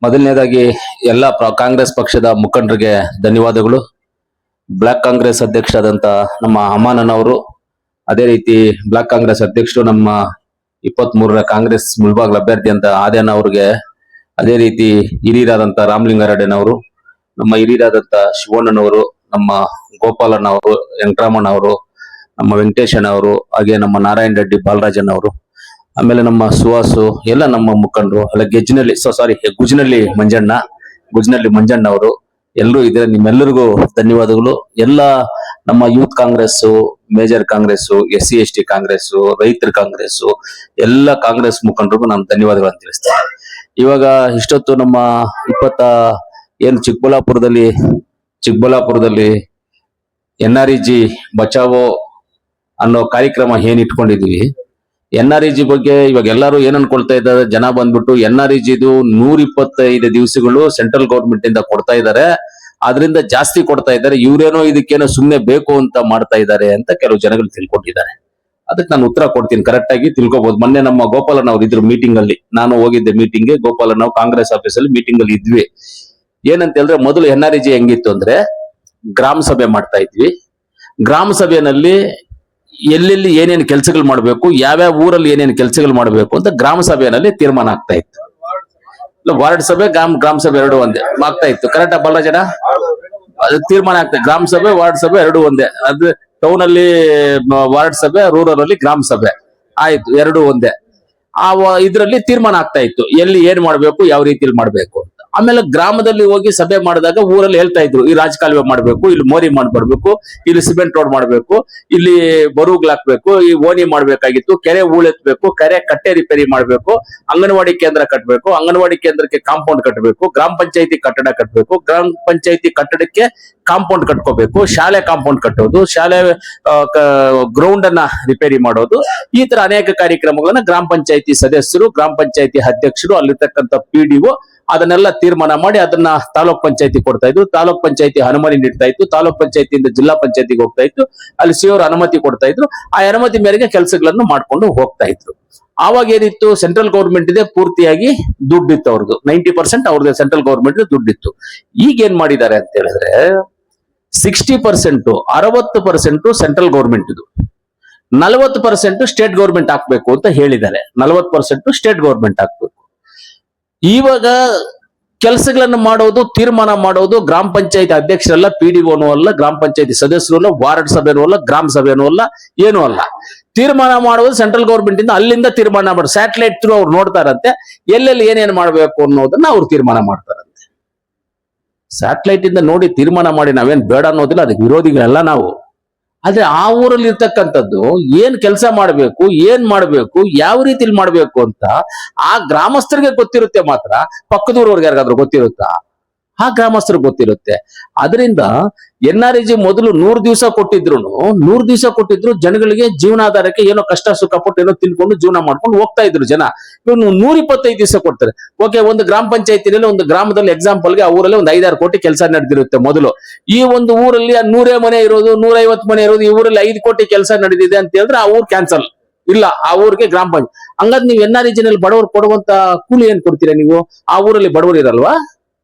ಮೊದಲನೇದಾಗಿ ಎಲ್ಲ ಕಾಂಗ್ರೆಸ್ ಪಕ್ಷದ ಮುಖಂಡರಿಗೆ ಧನ್ಯವಾದಗಳು. ಬ್ಲಾಕ್ ಕಾಂಗ್ರೆಸ್ ಅಧ್ಯಕ್ಷರಾದಂತ ನಮ್ಮ ಅಮಾನನವರು, ಅದೇ ರೀತಿ ಬ್ಲಾಕ್ ಕಾಂಗ್ರೆಸ್ ಅಧ್ಯಕ್ಷರು ನಮ್ಮ 23ರ ಕಾಂಗ್ರೆಸ್ ಮುಳಬಾಗಿಲು ಅಭ್ಯರ್ಥಿ ಅಂತ ಆದ್ಯನ ಅವ್ರಿಗೆ, ಅದೇ ರೀತಿ ಹಿರಿಯರಾದಂತ ರಾಮಲಿಂಗಾರೆಡ್ಡಿನವರು, ನಮ್ಮ ಹಿರಿಯರಾದಂತ ಶಿವಣ್ಣನವರು, ನಮ್ಮ ಗೋಪಾಲನವರು, ವೆಂಕಟರಮಣ್ಣವರು, ನಮ್ಮ ವೆಂಕಟೇಶನವರು, ಹಾಗೆ ನಮ್ಮ ನಾರಾಯಣ ರೆಡ್ಡಿ ಬಾಲರಾಜನವರು, ಆಮೇಲೆ ನಮ್ಮ ಸುಹಾಸು, ಎಲ್ಲ ನಮ್ಮ ಮುಖಂಡರು, ಅಲ್ಲ ಗುಜ್ನಳ್ಳಿ ಮಂಜಣ್ಣ ಅವರು ಎಲ್ಲರೂ ಇದ್ರೆ ನಿಮ್ಮೆಲ್ಲರಿಗೂ ಧನ್ಯವಾದಗಳು. ಎಲ್ಲ ನಮ್ಮ youth Congress, major Congress, SC ST Congress, ರೈತರ ಕಾಂಗ್ರೆಸ್, ಎಲ್ಲ ಕಾಂಗ್ರೆಸ್ ಮುಖಂಡರಿಗೂ ನಾನು ಧನ್ಯವಾದಗಳನ್ನು ತಿಳಿಸ್ತೇನೆ. ಇವಾಗ ಇಷ್ಟೊತ್ತು ನಮ್ಮ ಏನು ಚಿಕ್ಕಬಳ್ಳಾಪುರದಲ್ಲಿ NREG ಬಚಾವೋ ಅನ್ನೋ ಕಾರ್ಯಕ್ರಮ ಏನ್ ಇಟ್ಕೊಂಡಿದೀವಿ, NREG ಬಗ್ಗೆ ಇವಾಗ ಎಲ್ಲರೂ ಏನ್ ಅನ್ಕೊಳ್ತಾ ಇದ್ದಾರೆ, ಜನ ಬಂದ್ಬಿಟ್ಟು NREG 125 ದಿವಸಗಳು ಸೆಂಟ್ರಲ್ ಗೌರ್ಮೆಂಟ್ ಇಂದ ಕೊಡ್ತಾ ಇದ್ದಾರೆ, ಅದರಿಂದ ಜಾಸ್ತಿ ಕೊಡ್ತಾ ಇದ್ದಾರೆ, ಇವ್ರೇನೋ ಇದಕ್ಕೇನೋ ಸುಮ್ನೆ ಬೇಕು ಅಂತ ಮಾಡ್ತಾ ಇದ್ದಾರೆ ಅಂತ ಕೆಲವು ಜನಗಳು ತಿಳ್ಕೊಂಡಿದ್ದಾರೆ. ಅದಕ್ಕೆ ನಾನು ಉತ್ತರ ಕೊಡ್ತೀನಿ, ಕರೆಕ್ಟ್ ಆಗಿ ತಿಳ್ಕೊಬಹುದು. ಮೊನ್ನೆ ನಮ್ಮ ಗೋಪಾಲನ್ ಅವ್ರು ಇದ್ರು ಮೀಟಿಂಗ್ ಅಲ್ಲಿ, ನಾನು ಹೋಗಿದ್ದೆ ಮೀಟಿಂಗ್ಗೆ. ಗೋಪಾಲನ್ ನಾವು ಕಾಂಗ್ರೆಸ್ ಆಫೀಸಲ್ಲಿ ಮೀಟಿಂಗ್ ಅಲ್ಲಿ ಇದ್ವಿ. ಏನಂತ ಹೇಳಿದ್ರೆ, ಮೊದಲು NREG ಹೆಂಗಿತ್ತು ಅಂದ್ರೆ, ಗ್ರಾಮ ಸಭೆ ಮಾಡ್ತಾ ಇದ್ವಿ. ಗ್ರಾಮ ಸಭೆಯಲ್ಲಿ ಎಲ್ಲೆಲ್ಲಿ ಏನೇನು ಕೆಲಸಗಳು ಮಾಡ್ಬೇಕು, ಯಾವ್ಯಾವ ಊರಲ್ಲಿ ಏನೇನು ಕೆಲಸಗಳು ಮಾಡ್ಬೇಕು ಅಂತ ಗ್ರಾಮ ಸಭೆಯಲ್ಲಿ ತೀರ್ಮಾನ ಆಗ್ತಾ ಇತ್ತು. ವಾರ್ಡ್ ಸಭೆ ಗ್ರಾಮ ಸಭೆ ಎರಡು ಒಂದೇ ಆಗ್ತಾ ಇತ್ತು. ಕರೆಕ್ಟ್ ಬಾಲರಾಜನ ಅದು ತೀರ್ಮಾನ ಆಗ್ತಾ, ಗ್ರಾಮ ಸಭೆ ವಾರ್ಡ್ ಸಭೆ ಎರಡು ಒಂದೇ. ಅದು ಟೌನ್ ಅಲ್ಲಿ ವಾರ್ಡ್ ಸಭೆ, ರೂರಲ್ ಅಲ್ಲಿ ಗ್ರಾಮ ಸಭೆ ಆಯ್ತು, ಎರಡು ಒಂದೇ. ಆ ಇದ್ರಲ್ಲಿ ತೀರ್ಮಾನ ಆಗ್ತಾ ಇತ್ತು, ಎಲ್ಲಿ ಏನ್ ಮಾಡ್ಬೇಕು, ಯಾವ ರೀತಿಯಲ್ಲಿ ಮಾಡ್ಬೇಕು ಅಂತ. ಆಮೇಲೆ ಗ್ರಾಮದಲ್ಲಿ ಹೋಗಿ ಸಭೆ ಮಾಡಿದಾಗ ಊರಲ್ಲಿ ಹೇಳ್ತಾ ಇದ್ರು, ಈ ರಾಜಕಾಲುವೆ ಮಾಡ್ಬೇಕು, ಇಲ್ಲಿ ಮೋರಿ ಮಾಡ್ಬರ್ಬೇಕು, ಇಲ್ಲಿ ಸಿಮೆಂಟ್ ರೋಡ್ ಮಾಡ್ಬೇಕು, ಇಲ್ಲಿ ಬರುಗ್ಲ್ ಹಾಕ್ಬೇಕು, ಈ ಓಣಿ ಮಾಡ್ಬೇಕಾಗಿತ್ತು, ಕೆರೆ ಹೂಳೆತ್ಬೇಕು, ಕೆರೆ ಕಟ್ಟೆ ರಿಪೇರಿ ಮಾಡ್ಬೇಕು, ಅಂಗನವಾಡಿ ಕೇಂದ್ರ ಕಟ್ಟಬೇಕು, ಅಂಗನವಾಡಿ ಕೇಂದ್ರಕ್ಕೆ ಕಾಂಪೌಂಡ್ ಕಟ್ಟಬೇಕು, ಗ್ರಾಮ ಪಂಚಾಯತಿ ಕಟ್ಟಡ ಕಟ್ಟಬೇಕು, ಗ್ರಾಮ ಪಂಚಾಯತಿ ಕಟ್ಟಡಕ್ಕೆ ಕಾಂಪೌಂಡ್ ಕಟ್ಕೋಬೇಕು, ಶಾಲೆ ಕಾಂಪೌಂಡ್ ಕಟ್ಟೋದು, ಶಾಲೆ ಗ್ರೌಂಡ್ ಅನ್ನ ರಿಪೇರಿ ಮಾಡೋದು, ಈ ತರ ಅನೇಕ ಕಾರ್ಯಕ್ರಮಗಳನ್ನ ಗ್ರಾಮ ಪಂಚಾಯತಿ ಸದಸ್ಯರು, ಗ್ರಾಮ ಪಂಚಾಯತಿ ಅಧ್ಯಕ್ಷರು, ಅಲ್ಲಿರ್ತಕ್ಕಂಥ PDO ಅದನ್ನೆಲ್ಲ ತೀರ್ಮಾನ ಮಾಡಿ ಅದನ್ನ ತಾಲೂಕ್ ಪಂಚಾಯತಿ ಕೊಡ್ತಾ ಇದ್ರು. ತಾಲೂಕ್ ಪಂಚಾಯತಿ ಅನುಮತಿ ನೀಡ್ತಾ ಇತ್ತು, ತಾಲೂಕ್ ಪಂಚಾಯತಿಯಿಂದ ಜಿಲ್ಲಾ ಪಂಚಾಯತಿಗೆ ಹೋಗ್ತಾ ಇತ್ತು, ಅಲ್ಲಿ ಸಿಒರು ಅನುಮತಿ ಕೊಡ್ತಾ ಇದ್ರು. ಆ ಅನುಮತಿ ಮೇರೆಗೆ ಕೆಲಸಗಳನ್ನು ಮಾಡ್ಕೊಂಡು ಹೋಗ್ತಾ ಇದ್ರು. ಆವಾಗ ಏನಿತ್ತು, ಸೆಂಟ್ರಲ್ ಗೌರ್ಮೆಂಟ್ ಇದೆ ಪೂರ್ತಿಯಾಗಿ ದುಡ್ಡಿತ್ತು ಅವ್ರದ್ದು, 90% ಅವ್ರದ್ದು ಸೆಂಟ್ರಲ್ ಗೌರ್ಮೆಂಟ್ ದುಡ್ಡಿತ್ತು. ಈಗ ಏನ್ ಮಾಡಿದ್ದಾರೆ ಅಂತ ಹೇಳಿದ್ರೆ, 60% 60% ಸೆಂಟ್ರಲ್ ಗೌರ್ಮೆಂಟ್ ಇದು, 40% ಸ್ಟೇಟ್ ಗೌರ್ಮೆಂಟ್ ಹಾಕ್ಬೇಕು ಅಂತ ಹೇಳಿದ್ದಾರೆ. 40% ಸ್ಟೇಟ್ ಗೌರ್ಮೆಂಟ್ ಹಾಕ್ಬೇಕು. ಇವಾಗ ಕೆಲಸಗಳನ್ನು ಮಾಡೋದು, ತೀರ್ಮಾನ ಮಾಡೋದು ಗ್ರಾಮ ಪಂಚಾಯತಿ ಅಧ್ಯಕ್ಷರಲ್ಲ, PDOನೂ ಅಲ್ಲ, ಗ್ರಾಮ ಪಂಚಾಯತಿ ಸದಸ್ಯರು ಅಲ್ಲ, ವಾರ್ಡ್ ಸಭೆನೂ ಅಲ್ಲ, ಗ್ರಾಮ ಸಭೆನೂ ಅಲ್ಲ, ಏನೂ ಅಲ್ಲ. ತೀರ್ಮಾನ ಮಾಡೋದು ಸೆಂಟ್ರಲ್ ಗೌರ್ಮೆಂಟ್ ಇಂದ, ಅಲ್ಲಿಂದ ತೀರ್ಮಾನ ಮಾಡೋದು. ಸ್ಯಾಟಲೈಟ್ ಥ್ರೂ ಅವ್ರು ನೋಡ್ತಾರಂತೆ, ಎಲ್ಲೆಲ್ಲಿ ಏನೇನ್ ಮಾಡ್ಬೇಕು ಅನ್ನೋದನ್ನ ಅವ್ರು ತೀರ್ಮಾನ ಮಾಡ್ತಾರಂತೆ. ಸ್ಯಾಟಲೈಟ್ ಇಂದ ನೋಡಿ ತೀರ್ಮಾನ ಮಾಡಿ ನಾವೇನ್ ಬೇಡ ಅನ್ನೋದಿಲ್ಲ, ಅದಕ್ಕೆ ವಿರೋಧಿಗಳಲ್ಲ ನಾವು. ಆದ್ರೆ ಆ ಊರಲ್ಲಿ ಇರ್ತಕ್ಕಂಥದ್ದು ಏನ್ ಕೆಲಸ ಮಾಡ್ಬೇಕು, ಏನ್ ಮಾಡ್ಬೇಕು, ಯಾವ ರೀತಿಲಿ ಮಾಡ್ಬೇಕು ಅಂತ ಆ ಗ್ರಾಮಸ್ಥರಿಗೆ ಗೊತ್ತಿರುತ್ತೆ. ಮಾತ್ರ ಪಕ್ಕದೂರವ್ರಿಗೆ ಯಾರಿಗಾದ್ರೂ ಗೊತ್ತಿರುತ್ತಾ? ಆ ಗ್ರಾಮಸ್ಥರಿಗೆ ಗೊತ್ತಿರುತ್ತೆ. ಅದರಿಂದ NREG ಮೊದಲು 100 ದಿವಸ ಕೊಟ್ಟಿದ್ರು ಜನಗಳಿಗೆ ಜೀವನಾಧಾರಕ್ಕೆ, ಏನೋ ಕಷ್ಟ ಸುಖ ಪಟ್ಟು ಏನೋ ತಿನ್ಕೊಂಡು ಜೀವನ ಮಾಡ್ಕೊಂಡು ಹೋಗ್ತಾ ಇದ್ರು ಜನ. ಇವ್ರು 125 ದಿವಸ ಕೊಡ್ತಾರೆ. ಓಕೆ, ಒಂದು ಗ್ರಾಮ ಪಂಚಾಯತಿನಲ್ಲಿ, ಒಂದು ಗ್ರಾಮದಲ್ಲಿ ಎಕ್ಸಾಂಪಲ್ಗೆ ಆ ಊರಲ್ಲಿ ಒಂದು 5-6 ಕೋಟಿ ಕೆಲಸ ನಡೆದಿರುತ್ತೆ ಮೊದಲು. ಈ ಒಂದು ಊರಲ್ಲಿ 100 ಮನೆ ಇರೋದು, 150 ಮನೆ ಇರೋದು, ಈ ಊರಲ್ಲಿ 5 ಕೋಟಿ ಕೆಲಸ ನಡೆದಿದೆ ಅಂತ ಹೇಳಿದ್ರೆ ಆ ಊರ್ ಕ್ಯಾನ್ಸಲ್. ಇಲ್ಲ, ಆ ಊರಿಗೆ ಗ್ರಾಮ ಪಂಚಾಯತ್. ಹಂಗಾದ್ರೆ ನೀವು NREG ನಲ್ಲಿ ಬಡವರು ಕೊಡುವಂತ ಕೂಲಿ ಏನ್ ಕೊಡ್ತೀರಾ ನೀವು? ಆ ಊರಲ್ಲಿ ಬಡವರು ಇರಲ್ವಾ?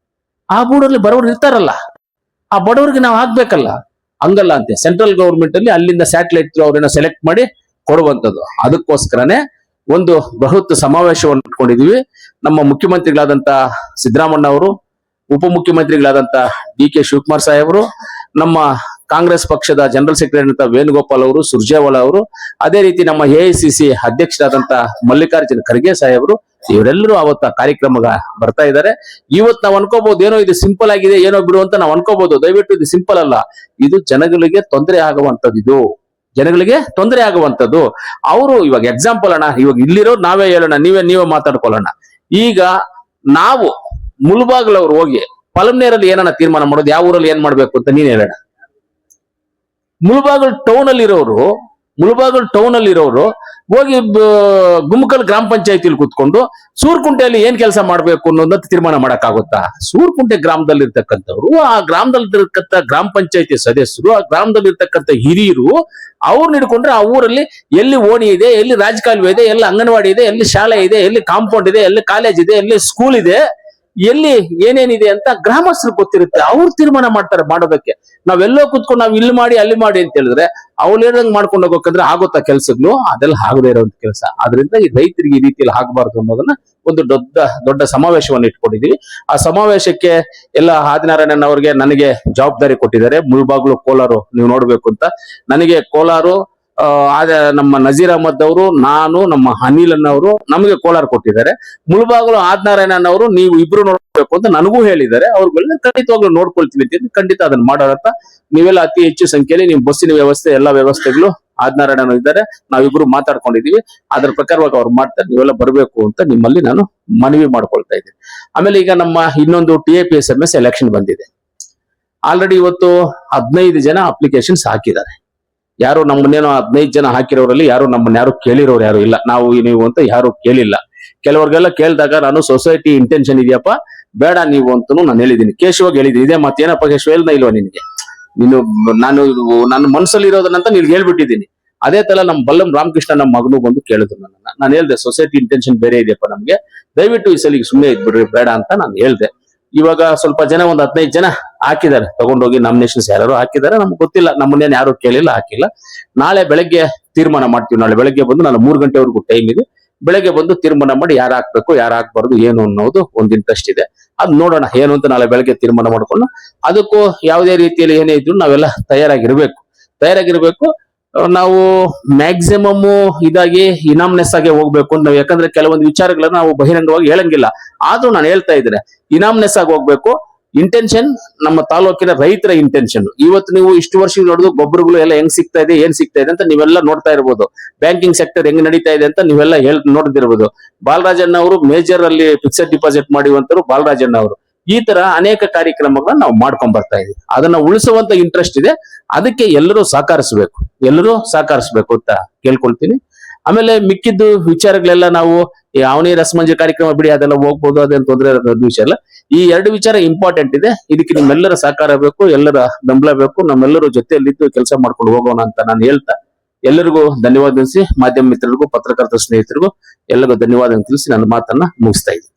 ಆ ಊರಲ್ಲಿ ಬಡವರು ಇರ್ತಾರಲ್ಲ, ಆ ಬಡವರಿಗೆ ನಾವು ಹಾಕ್ಬೇಕಲ್ಲ. ಹಂಗಲ್ಲ ಅಂತೆ, ಸೆಂಟ್ರಲ್ ಗೌರ್ಮೆಂಟ್ ಅಲ್ಲಿ ಅಲ್ಲಿಂದ ಸ್ಯಾಟಲೈಟ್ ಅವ್ರನ್ನ ಸೆಲೆಕ್ಟ್ ಮಾಡಿ ಕೊಡುವಂತದ್ದು. ಅದಕ್ಕೋಸ್ಕರನೇ ಒಂದು ಬೃಹತ್ ಸಮಾವೇಶವನ್ನು ಇಟ್ಕೊಂಡಿದೀವಿ. ನಮ್ಮ ಮುಖ್ಯಮಂತ್ರಿಗಳಾದಂತ ಸಿದ್ದರಾಮಣ್ಣ ಅವರು, ಉಪಮುಖ್ಯಮಂತ್ರಿಗಳಾದಂತ DK ಶಿವಕುಮಾರ್ ಸಾಹೇಬರು, ನಮ್ಮ ಕಾಂಗ್ರೆಸ್ ಪಕ್ಷದ ಜನರಲ್ ಸೆಕ್ರೆಟರಿ ಅಂತ ವೇಣುಗೋಪಾಲ್ ಅವರು, ಸುರ್ಜೇವಾಲಾ ಅವರು, ಅದೇ ರೀತಿ ನಮ್ಮ AICC ಅಧ್ಯಕ್ಷರಾದಂತ ಮಲ್ಲಿಕಾರ್ಜುನ ಖರ್ಗೆ ಸಾಹೇಬರು, ಇವರೆಲ್ಲರೂ ಅವತ್ತ ಕಾರ್ಯಕ್ರಮ ಬರ್ತಾ ಇದ್ದಾರೆ. ಇವತ್ತು ನಾವು ಅನ್ಕೋಬಹುದು ಏನೋ ಇದು ಸಿಂಪಲ್ ಆಗಿದೆ, ಏನೋ ಬಿಡು ಅಂತ ನಾವು ಅನ್ಕೋಬಹುದು. ದಯವಿಟ್ಟು ಇದು ಸಿಂಪಲ್ ಅಲ್ಲ, ಇದು ಜನಗಳಿಗೆ ತೊಂದರೆ ಆಗುವಂತದ್ದು. ಜನಗಳಿಗೆ ತೊಂದರೆ ಆಗುವಂತದ್ದು. ಅವರು ಇವಾಗ ಎಕ್ಸಾಂಪಲ್ ಅಣ್ಣ, ಇವಾಗ ಇಲ್ಲಿರೋ ನಾವೇ ಹೇಳೋಣ, ನೀವೇ ಮಾತಾಡ್ಕೊಳ್ಳೋಣ. ಈಗ ನಾವು ಮುಳಬಾಗಿಲವ್ರು ಹೋಗಿ ಪಲಮ್ನೇರಲ್ಲಿ ಏನನ್ನ ತೀರ್ಮಾನ ಮಾಡೋದು, ಯಾವ ಊರಲ್ಲಿ ಏನ್ ಮಾಡ್ಬೇಕು ಅಂತ ನೀನ್ ಹೇಳೋಣ. ಮುಳಬಾಗಿಲು ಟೌನ್ ಅಲ್ಲಿ ಇರೋರು ಹೋಗಿ ಗುಮ್ಮಕಲ್ ಗ್ರಾಮ ಪಂಚಾಯತಿಲಿ ಕೂತ್ಕೊಂಡು ಸೂರ್ಕುಂಟೆಯಲ್ಲಿ ಏನ್ ಕೆಲಸ ಮಾಡ್ಬೇಕು ಅನ್ನೋದನ್ನ ತೀರ್ಮಾನ ಮಾಡಕ್ಕಾಗುತ್ತಾ? ಸೂರ್ಕುಂಟೆ ಗ್ರಾಮದಲ್ಲಿ ಇರ್ತಕ್ಕಂಥವ್ರು, ಆ ಗ್ರಾಮದಲ್ಲಿರ್ತಕ್ಕಂಥ ಗ್ರಾಮ ಪಂಚಾಯತಿ ಸದಸ್ಯರು, ಆ ಗ್ರಾಮದಲ್ಲಿ ಇರ್ತಕ್ಕಂಥ ಹಿರಿಯರು, ಅವ್ರು ಹಿಡ್ಕೊಂಡ್ರೆ ಆ ಊರಲ್ಲಿ ಎಲ್ಲಿ ಓಣಿ ಇದೆ, ಎಲ್ಲಿ ರಾಜಕಾಲುವೆ ಇದೆ, ಎಲ್ಲಿ ಅಂಗನವಾಡಿ ಇದೆ, ಎಲ್ಲಿ ಶಾಲೆ ಇದೆ, ಎಲ್ಲಿ ಕಾಂಪೌಂಡ್ ಇದೆ, ಎಲ್ಲಿ ಕಾಲೇಜ್ ಇದೆ, ಎಲ್ಲಿ ಸ್ಕೂಲ್ ಇದೆ, ಎಲ್ಲಿ ಏನೇನಿದೆ ಅಂತ ಗ್ರಾಮಸ್ಥರು ಗೊತ್ತಿರುತ್ತೆ, ಅವ್ರು ತೀರ್ಮಾನ ಮಾಡ್ತಾರೆ ಮಾಡೋದಕ್ಕೆ. ನಾವೆಲ್ಲೋ ಕುತ್ಕೊಂಡು ನಾವ್ ಇಲ್ಲಿ ಮಾಡಿ ಅಲ್ಲಿ ಮಾಡಿ ಅಂತ ಹೇಳಿದ್ರೆ ಅವ್ರು ಹೇಳ್ದಂಗ್ ಮಾಡ್ಕೊಂಡು ಹೋಗೋಕಂದ್ರೆ ಆಗುತ್ತಾ ಕೆಲ್ಸಗಳು? ಅದೆಲ್ಲ ಆಗದೇ ಇರೋಂತ ಕೆಲಸ. ಆದ್ರಿಂದ ಈ ರೈತರಿಗೆ ಈ ರೀತಿಯಲ್ಲಿ ಆಗಬಾರ್ದು ಅನ್ನೋದನ್ನ ಒಂದು ದೊಡ್ಡ ದೊಡ್ಡ ಸಮಾವೇಶವನ್ನು ಇಟ್ಕೊಂಡಿದೀವಿ. ಆ ಸಮಾವೇಶಕ್ಕೆ ಎಲ್ಲ ಆದಿನಾರಾಯಣನ್ ಅವ್ರಿಗೆ ನನಗೆ ಜವಾಬ್ದಾರಿ ಕೊಟ್ಟಿದ್ದಾರೆ. ಮುಳ್ಬಾಗ್ಲು ಕೋಲಾರು ನೀವು ನೋಡ್ಬೇಕು ಅಂತ. ನನಗೆ ಕೋಲಾರು ನಮ್ಮ ನಜೀರ್ ಅಹಮದ್ ಅವರು, ನಾನು, ನಮ್ಮ ಅನಿಲ್ ಅನ್ನವರು ನಮಗೆ ಕೋಲಾರ ಕೊಟ್ಟಿದ್ದಾರೆ. ಮುಳ್ಬಾಗ್ಲು ಆದಿನಾರಾಯಣನ್ ಅವರು ನೀವು ಇಬ್ರು ನೋಡ್ಬೇಕು ಅಂತ ನನಗೂ ಹೇಳಿದ್ದಾರೆ. ಅವ್ರುಗಳನ್ನ ಖಂಡಿತವಾಗ್ಲೂ ನೋಡ್ಕೊಳ್ತೀವಿ ಅಂತ ಖಂಡಿತ ಅದನ್ನ ಮಾಡೋದಂತ. ನೀವೆಲ್ಲ ಅತಿ ಹೆಚ್ಚು ಸಂಖ್ಯೆಯಲ್ಲಿ ನಿಮ್ ಬಸ್ಸಿನ ವ್ಯವಸ್ಥೆ ಎಲ್ಲಾ ವ್ಯವಸ್ಥೆಗಳು ಆದಿನಾರಾಯಣನ್ ಇದ್ದಾರೆ, ನಾವಿಬ್ರು ಮಾತಾಡ್ಕೊಂಡಿದೀವಿ. ಅದ್ರ ಪ್ರಕಾರವಾಗಿ ಅವ್ರು ಮಾಡ್ತಾರೆ, ನೀವೆಲ್ಲ ಬರ್ಬೇಕು ಅಂತ ನಿಮ್ಮಲ್ಲಿ ನಾನು ಮನವಿ ಮಾಡ್ಕೊಳ್ತಾ ಇದ್ದೀನಿ. ಆಮೇಲೆ ಈಗ ನಮ್ಮ ಇನ್ನೊಂದು TAPSMS ಎಲೆಕ್ಷನ್ ಬಂದಿದೆ. ಆಲ್ರೆಡಿ ಇವತ್ತು 15 ಜನ ಅಪ್ಲಿಕೇಶನ್ಸ್ ಹಾಕಿದ್ದಾರೆ. ಯಾರು ನಮ್ಮನ್ನೇನೋ 15 ಜನ ಹಾಕಿರೋರಲ್ಲಿ ಯಾರು ನಮ್ಮನ್ನ ಯಾರು ಕೇಳಿರೋರು ಯಾರು ಇಲ್ಲ. ನಾವು ನೀವು ಅಂತ ಯಾರು ಕೇಳಿಲ್ಲ. ಕೆಲವ್ರಿಗೆಲ್ಲ ಕೇಳಿದಾಗ ನಾನು ಸೊಸೈಟಿ ಇಂಟೆನ್ಷನ್ ಇದೆಯಪ್ಪ ಬೇಡ ನೀವು ಅಂತನೂ ನಾನು ಹೇಳಿದ್ದೀನಿ, ಕೇಶವಾಗಿ ಹೇಳಿದ್ದೀನಿ. ಇದೇ ಮತ್ತೆ ಏನಪ್ಪ ಕೇಶವ ಹೇಳ್ದ ಇಲ್ವಾ ನಿನ್ಗೆ? ನೀನು ನಾನು ನನ್ನ ಮನಸ್ಸಲ್ಲಿ ಇರೋದನ್ನಂತ ನೀನ್ ಹೇಳ್ಬಿಟ್ಟಿದ್ದೀನಿ. ಅದೇ ತರ ನಮ್ಮ ಬಲ್ಲಂ ರಾಮಕೃಷ್ಣ ನಮ್ಮ ಮಗನು ಬಂದು ಕೇಳಿದ್ರು ನನ್ನನ್ನ. ನಾನು ಹೇಳ್ದೆ ಸೊಸೈಟಿ ಇಂಟೆನ್ಷನ್ ಬೇರೆ ಇದೆಯಪ್ಪ ನಮ್ಗೆ, ದಯವಿಟ್ಟು ಈ ಸಲಿಗೆ ಸುಮ್ಮನೆ ಇದ್ಬಿಡ್ರಿ ಬೇಡ ಅಂತ ನಾನು ಹೇಳ್ದೆ. ಇವಾಗ ಸ್ವಲ್ಪ ಜನ ಒಂದು 15 ಜನ ಹಾಕಿದ್ದಾರೆ, ತಗೊಂಡೋಗಿ ನಾಮಿನೇಷನ್ಸ್ ಯಾರು ಹಾಕಿದ್ದಾರೆ ನಮ್ಗೆ ಗೊತ್ತಿಲ್ಲ, ನಮ್ಮನ್ನೇನು ಯಾರು ಕೇಳಿಲ್ಲ, ಹಾಕಿಲ್ಲ. ನಾಳೆ ಬೆಳಗ್ಗೆ ತೀರ್ಮಾನ ಮಾಡ್ತೀವಿ. ನಾಳೆ ಬೆಳಗ್ಗೆ ಬಂದು ನಾನು 3 ಗಂಟೆವರೆಗೂ ಟೈಮ್ ಇದೆ. ಬೆಳಗ್ಗೆ ಬಂದು ತೀರ್ಮಾನ ಮಾಡಿ ಯಾರು ಹಾಕ್ಬೇಕು ಯಾರು ಹಾಕ್ಬಾರ್ದು ಏನು ಅನ್ನೋದು ಒಂದು ಇಂಟ್ರೆಸ್ಟ್ ಇದೆ. ಅದ್ ನೋಡೋಣ ಏನು ಅಂತ ನಾಳೆ ಬೆಳಗ್ಗೆ ತೀರ್ಮಾನ ಮಾಡ್ಕೊಂಡು ಅದಕ್ಕೂ ಯಾವುದೇ ರೀತಿಯಲ್ಲಿ ಏನೇ ಇದ್ರು ನಾವೆಲ್ಲ ತಯಾರಾಗಿರ್ಬೇಕು. ನಾವು ಮ್ಯಾಕ್ಸಿಮಮ್ ಇದಾಗಿ ಇನಾಮ್ನೆಸ್ ಆಗಿ ಹೋಗ್ಬೇಕು ಅಂತ ನಾವು, ಯಾಕಂದ್ರೆ ಕೆಲವೊಂದು ವಿಚಾರಗಳನ್ನ ನಾವು ಬಹಿರಂಗವಾಗಿ ಹೇಳಂಗಿಲ್ಲ. ಆದ್ರೂ ನಾನು ಹೇಳ್ತಾ ಇದ್ದೇನೆ, ಇನಾಮ್ನೆಸ್ ಆಗಿ ಹೋಗ್ಬೇಕು. ಇಂಟೆನ್ಷನ್ ನಮ್ಮ ತಾಲೂಕಿನ ರೈತರ ಇಂಟೆನ್ಷನ್. ಇವತ್ತು ನೀವು ಇಷ್ಟು ವರ್ಷ ನೋಡಿದ್ರು ಗೊಬ್ಬರಗಳು ಎಲ್ಲ ಹೆಂಗ್ ಸಿಗ್ತಾ ಇದೆ ಏನ್ ಸಿಗ್ತಾ ಇದೆ ಅಂತ ನೀವೆಲ್ಲ ನೋಡ್ತಾ ಇರ್ಬೋದು. ಬ್ಯಾಂಕಿಂಗ್ ಸೆಕ್ಟರ್ ಹೆಂಗ್ ನಡೀತಾ ಇದೆ ಅಂತ ನೀವೆಲ್ಲ ನೋಡ್ತಿರ್ಬೋದು. ಬಾಲರಾಜಣ್ಣ ಅವರು ಮೇಜರ್ ಅಲ್ಲಿ ಫಿಕ್ಸೆಡ್ ಡಿಪಾಸಿಟ್ ಮಾಡುವಂತರು ಬಾಲರಾಜಣ್ಣ ಅವರು. ಈ ತರ ಅನೇಕ ಕಾರ್ಯಕ್ರಮಗಳನ್ನ ನಾವು ಮಾಡ್ಕೊಂಡ್ ಬರ್ತಾ ಇದೀವಿ. ಅದನ್ನ ಉಳಿಸುವಂತ ಇಂಟ್ರೆಸ್ಟ್ ಇದೆ. ಅದಕ್ಕೆ ಎಲ್ಲರೂ ಸಹಕರಿಸಬೇಕು ಅಂತ ಕೇಳ್ಕೊಳ್ತೀನಿ. ಆಮೇಲೆ ಮಿಕ್ಕಿದ್ದು ವಿಚಾರಗಳೆಲ್ಲ ನಾವು ಅವನಿ ರಸಮಂಜರಿ ಕಾರ್ಯಕ್ರಮ ಬಿಡಿ, ಅದೆಲ್ಲ ಹೋಗ್ಬೋದು, ಅದೇನು ತೊಂದರೆ ವಿಷಯ ಅಲ್ಲ. ಈ 2 ವಿಚಾರ ಇಂಪಾರ್ಟೆಂಟ್ ಇದೆ. ಇದಕ್ಕೆ ನಿಮ್ಮೆಲ್ಲರ ಸಹಕಾರ ಬೇಕು, ಎಲ್ಲರ ಬೆಂಬಲ ಬೇಕು. ನಮ್ಮೆಲ್ಲರೂ ಜೊತೆಯಲ್ಲಿದ್ದು ಕೆಲಸ ಮಾಡ್ಕೊಂಡು ಹೋಗೋಣ ಅಂತ ನಾನು ಹೇಳ್ತಾ ಎಲ್ಲರಿಗೂ ಧನ್ಯವಾದ ತಿಳಿಸಿ, ಮಾಧ್ಯಮ ಮಿತ್ರರಿಗೂ ಪತ್ರಕರ್ತ ಸ್ನೇಹಿತರಿಗೂ ಎಲ್ಲರಿಗೂ ಧನ್ಯವಾದ ತಿಳಿಸಿ ನನ್ನ ಮಾತನ್ನ ಮುಗಿಸ್ತಾ ಇದ್ದೀನಿ.